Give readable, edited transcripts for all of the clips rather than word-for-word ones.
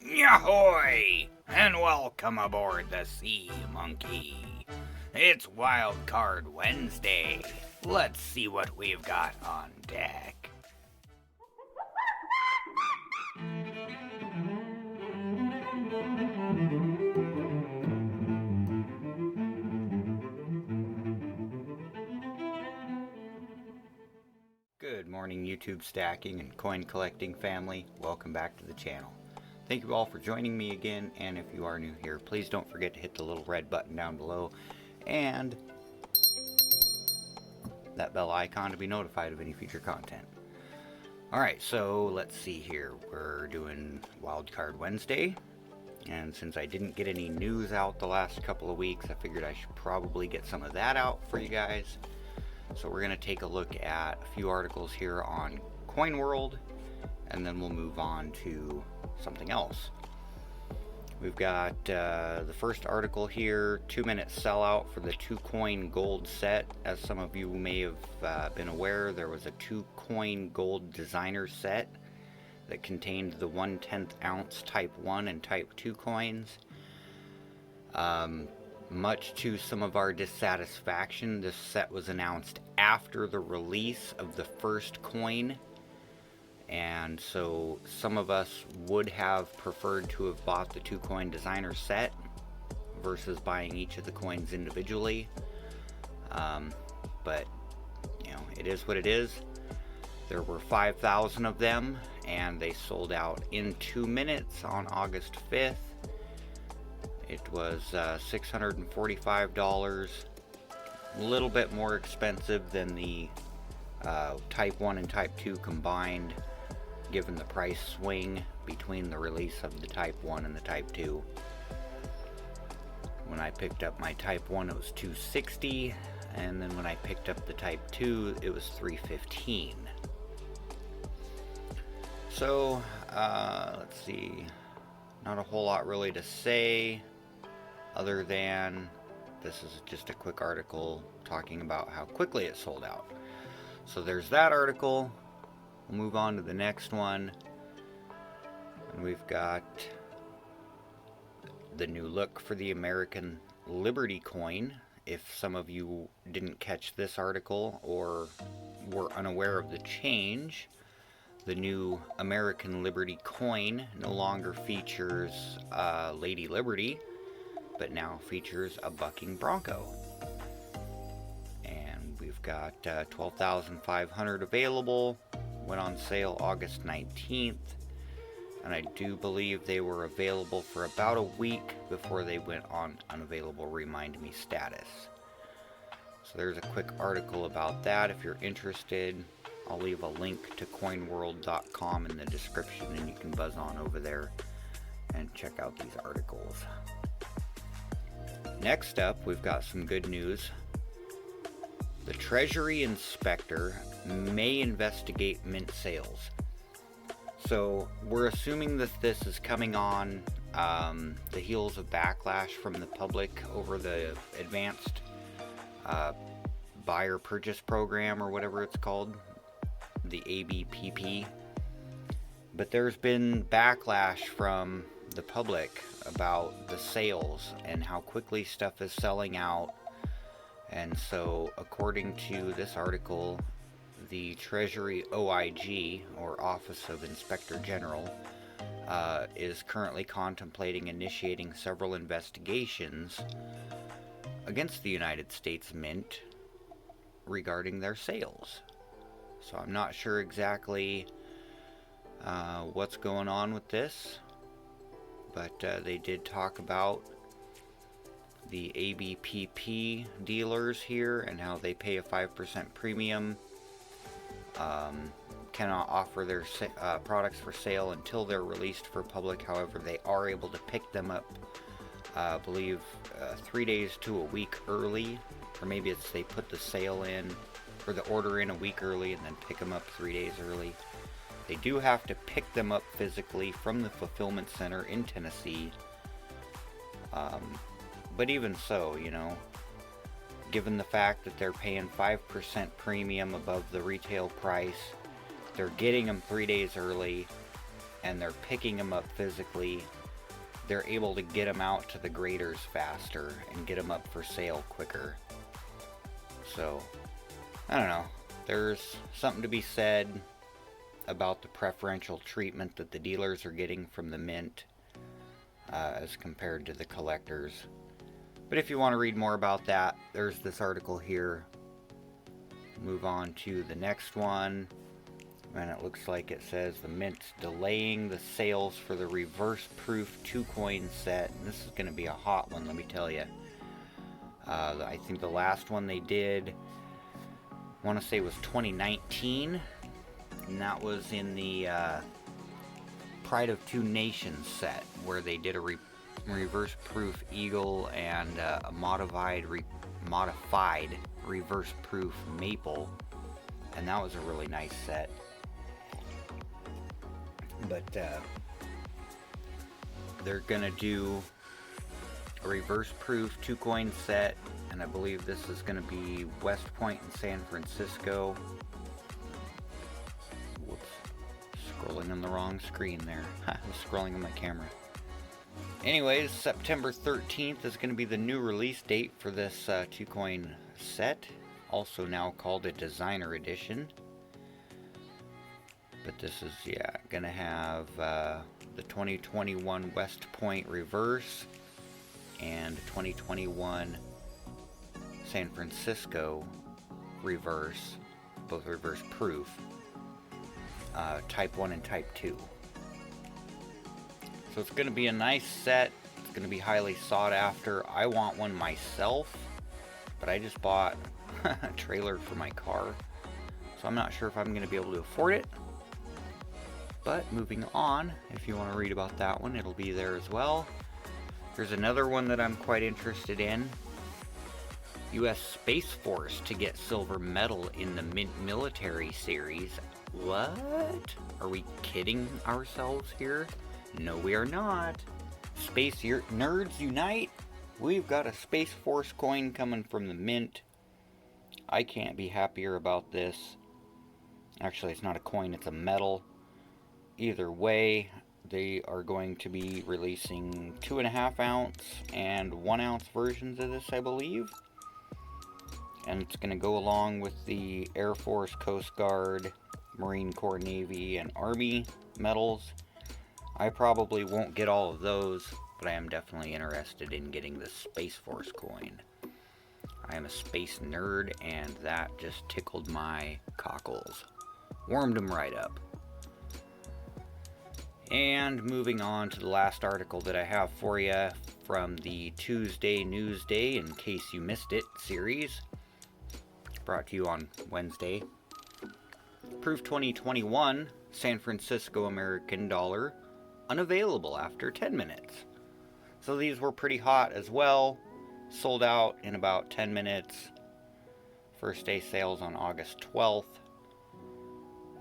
Yahoy! And welcome aboard the Sea Monkey. It's Wild Card Wednesday. Let's see what we've got on deck. Good morning, YouTube stacking and coin collecting family. Welcome back to the channel. Thank you all for joining me again, and if you are new here, please don't forget to hit the little red button down below and that bell icon to be notified of any future content. Alright, so let's see here. We're doing Wildcard Wednesday, and since I didn't get any news out the last couple of weeks, I figured I should probably get some of that out for you guys. So we're going to take a look at a few articles here on Coin World, and then we'll move on to something else. We've got the first article here, 2-minute sellout for the 2-coin gold set. As some of you may have been aware, there was a 2-coin gold designer set that contained the 1/10 ounce type 1 and type 2 coins. Much to some of our dissatisfaction, this set was announced after the release of the first coin, and so some of us would have preferred to have bought the 2-coin designer set versus buying each of the coins individually. But you know, it is what it is. There were 5,000 of them, and they sold out in 2 minutes on August 5th. It was $645, a little bit more expensive than the Type 1 and Type 2 combined, given the price swing between the release of the Type 1 and the Type 2. When I picked up my Type 1, it was $260, and then when I picked up the Type 2, it was $315. So, let's see, not a whole lot really to say, other than this is just a quick article talking about how quickly it sold out. So there's that article. We'll move on to the next one. And we've got the new look for the American Liberty coin. If some of you didn't catch this article or were unaware of the change, the new American Liberty coin no longer features Lady Liberty, but now features a bucking bronco. And we've got 12,500 available. Went on sale August 19th, and I do believe they were available for about a week before they went on unavailable remind me status. So there's a quick article about that if you're interested. I'll leave a link to coinworld.com in the description, and you can buzz on over there and check out these articles. Next up, we've got some good news. The Treasury Inspector may investigate mint sales. So we're assuming that this is coming on the heels of backlash from the public over the advanced buyer purchase program, or whatever it's called, the ABPP. But there's been backlash from the public about the sales and how quickly stuff is selling out. And so according to this article, the Treasury OIG, or Office of Inspector General, is currently contemplating initiating several investigations against the United States Mint regarding their sales. So I'm not sure exactly what's going on with this, but they did talk about the ABPP dealers here and how they pay a 5% premium, cannot offer their products for sale until they're released for public. However, they are able to pick them up, I believe 3 days to a week early, or maybe it's they put the sale in or the order in a week early and then pick them up 3 days early. They do have to pick them up physically from the fulfillment center in Tennessee. But even so, you know, given the fact that they're paying 5% premium above the retail price, they're getting them 3 days early, and they're picking them up physically, they're able to get them out to the graders faster and get them up for sale quicker. So, I don't know. There's something to be said about the preferential treatment that the dealers are getting from the mint as compared to the collectors. But if you want to read more about that, there's this article here. Move on to the next one. And it looks like it says the mint's delaying the sales for the reverse proof 2-coin set. And this is going to be a hot one, let me tell you. I think the last one they did, I want to say was 2019. And that was in the Pride of Two Nations set, where they did a reverse proof eagle and a modified reverse proof maple. And that was a really nice set. But they're gonna do a reverse proof 2-coin set, and I believe this is gonna be West Point in San Francisco. Whoops, scrolling on the wrong screen there. I was scrolling on my camera. Anyways, September 13th is gonna be the new release date for this 2-coin set, also now called a designer edition. But this is, gonna have the 2021 West Point reverse and 2021 San Francisco reverse, both reverse proof, type 1 and type 2. So it's gonna be a nice set. It's gonna be highly sought after. I want one myself, but I just bought a trailer for my car, so I'm not sure if I'm gonna be able to afford it. But moving on, if you want to read about that one, it'll be there as well. There's another one that I'm quite interested in. U.S. Space Force to get silver medal in the Mint Military Series. What? Are we kidding ourselves here? No, we are not. Space nerds unite. We've got a Space Force coin coming from the Mint. I can't be happier about this. Actually, it's not a coin, it's a medal. Either way, they are going to be releasing 2.5 ounce and 1 ounce versions of this, I believe. And it's going to go along with the Air Force, Coast Guard, Marine Corps, Navy, and Army medals. I probably won't get all of those, but I am definitely interested in getting the Space Force coin. I am a space nerd, and that just tickled my cockles. Warmed them right up. And moving on to the last article that I have for you from the Tuesday Newsday, in case you missed it, series. Brought to you on Wednesday. Proof 2021 San Francisco American dollar unavailable after 10 minutes. So these were pretty hot as well. Sold out in about 10 minutes. First day sales on August 12th.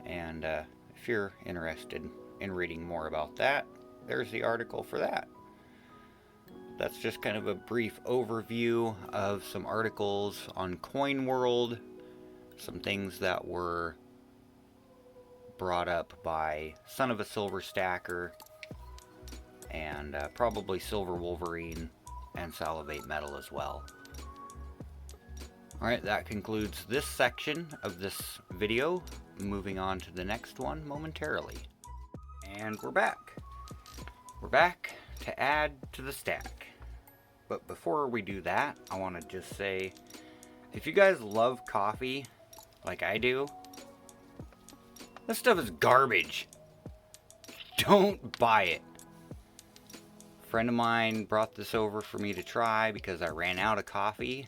And if you're interested in reading more about that, there's the article for that. That's just kind of a brief overview of some articles on Coin World, some things that were brought up by Son of a Silver Stacker, and probably Silver Wolverine and Salivate Metal as well. Alright, that concludes this section of this video. Moving on to the next one momentarily. And we're back. We're back to add to the stack. But before we do that, I want to just say, if you guys love coffee like I do, this stuff is garbage. Don't buy it. A friend of mine brought this over for me to try because I ran out of coffee.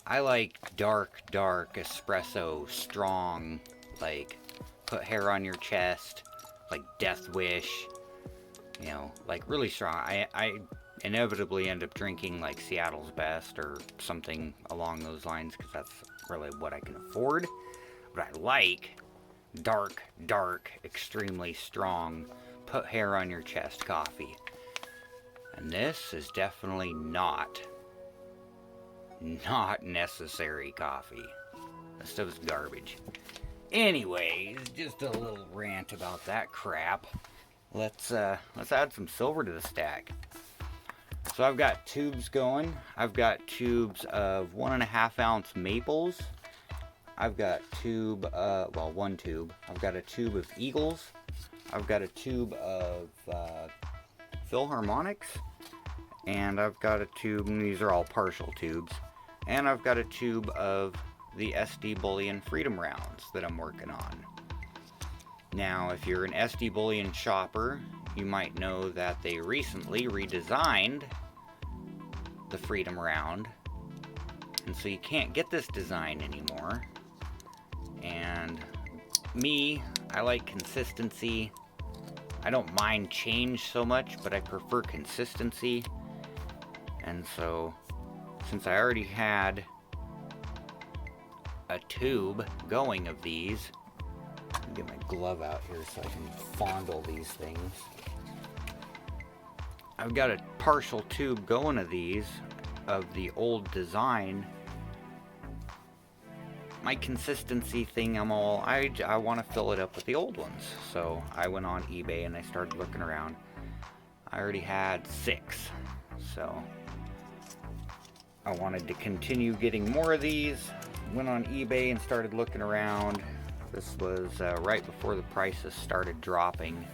I like dark espresso, strong, like put hair on your chest, like Death Wish, you know, like really strong. I inevitably end up drinking like Seattle's Best or something along those lines because that's really what I can afford. But I like dark, extremely strong, put hair on your chest coffee. And this is definitely not necessary coffee. This stuff is garbage. Anyways, just a little rant about that crap. Let's add some silver to the stack. So I've got tubes going. I've got tubes of 1.5 ounce maples. I've got one tube. I've got a tube of Eagles. I've got a tube of Philharmonics. And I've got a tube, and these are all partial tubes. And I've got a tube of the SD Bullion Freedom rounds that I'm working on. Now, if you're an SD Bullion shopper, you might know that they recently redesigned the Freedom round. And so you can't get this design anymore. And me, I like consistency. I don't mind change so much, but I prefer consistency. And so, since I already had a tube going of these, let me get my glove out here so I can fondle these things. I've got a partial tube going of these, of the old design. My consistency thing, I want to fill it up with the old ones. So I went on eBay and I started looking around. I already had 6. So I wanted to continue getting more of these. Went on eBay and started looking around. This was right before the prices started dropping.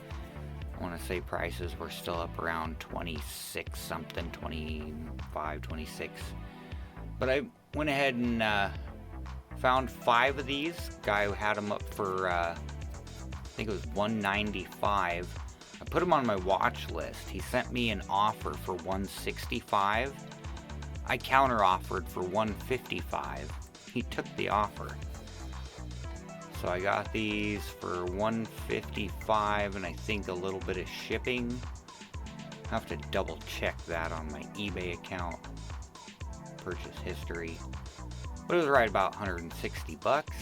I want to say prices were still up around 26 something, 25, 26. But I went ahead and found 5 of these. Guy who had them up for, I think it was $195. I put them on my watch list. He sent me an offer for $165. I counter offered for $155. He took the offer. So I got these for $155 and I think a little bit of shipping. I have to double check that on my eBay account. Purchase history. But it was right about 160 bucks.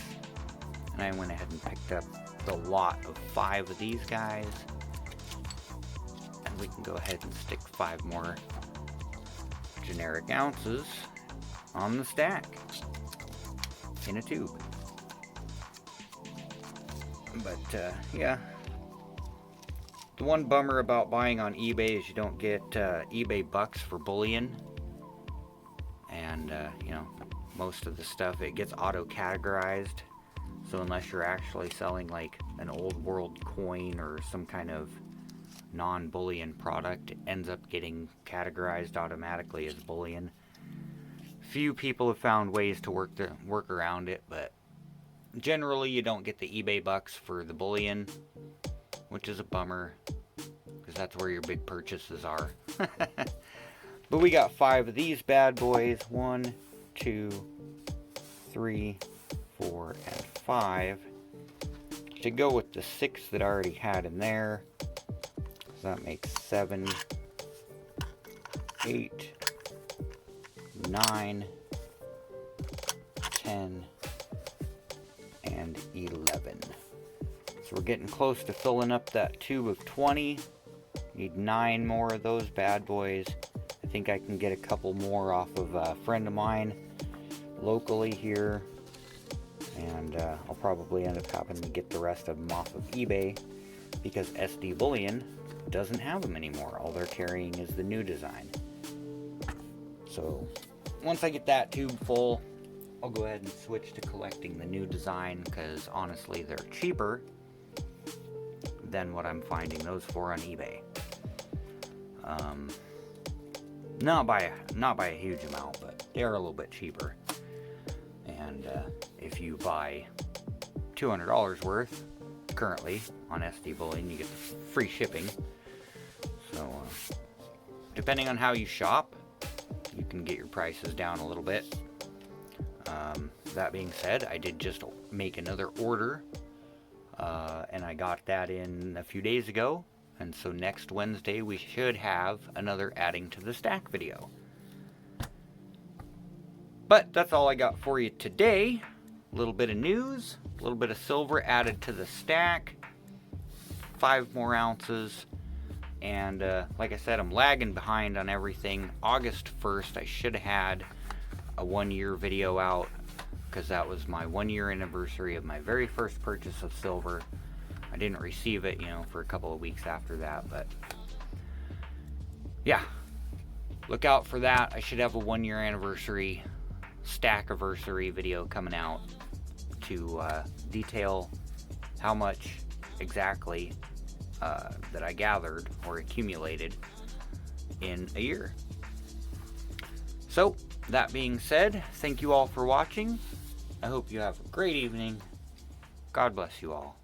And I went ahead and picked up the lot of 5 of these guys. And we can go ahead and stick 5 more generic ounces on the stack in a tube. But yeah, the one bummer about buying on eBay is you don't get eBay bucks for bullion. And you know, most of the stuff, it gets auto categorized. So unless you're actually selling like an old world coin or some kind of non-bullion product, it ends up getting categorized automatically as bullion. Few people have found ways to work around it, but generally you don't get the eBay bucks for the bullion, which is a bummer because that's where your big purchases are. But we got 5 of these bad boys. 1, 2, 3, 4, and 5 to go with the 6 that I already had in there. So that makes 7, 8, 9, 10, and 11. So we're getting close to filling up that tube of 20. Need 9 more of those bad boys. I think I can get a couple more off of a friend of mine locally here. And I'll probably end up having to get the rest of them off of eBay because SD Bullion doesn't have them anymore. All they're carrying is the new design. So once I get that tube full, I'll go ahead and switch to collecting the new design because honestly they're cheaper than what I'm finding those for on eBay. Not by a huge amount, but they are a little bit cheaper. And if you buy $200 worth currently on SD Bullion, you get the free shipping. So depending on how you shop, you can get your prices down a little bit. That being said, I did just make another order, and I got that in a few days ago. And so next Wednesday we should have another adding to the stack video. But that's all I got for you today. A little bit of news, a little bit of silver added to the stack, 5 more ounces. And like I said, I'm lagging behind on everything. August 1st, I should have had a 1-year video out. because that was my 1-year anniversary of my very first purchase of silver. I didn't receive it, for a couple of weeks after that, but yeah, look out for that. I should have a 1-year anniversary stack-iversary video coming out to detail how much exactly that I gathered or accumulated in a year. So, that being said, thank you all for watching. I hope you have a great evening. God bless you all.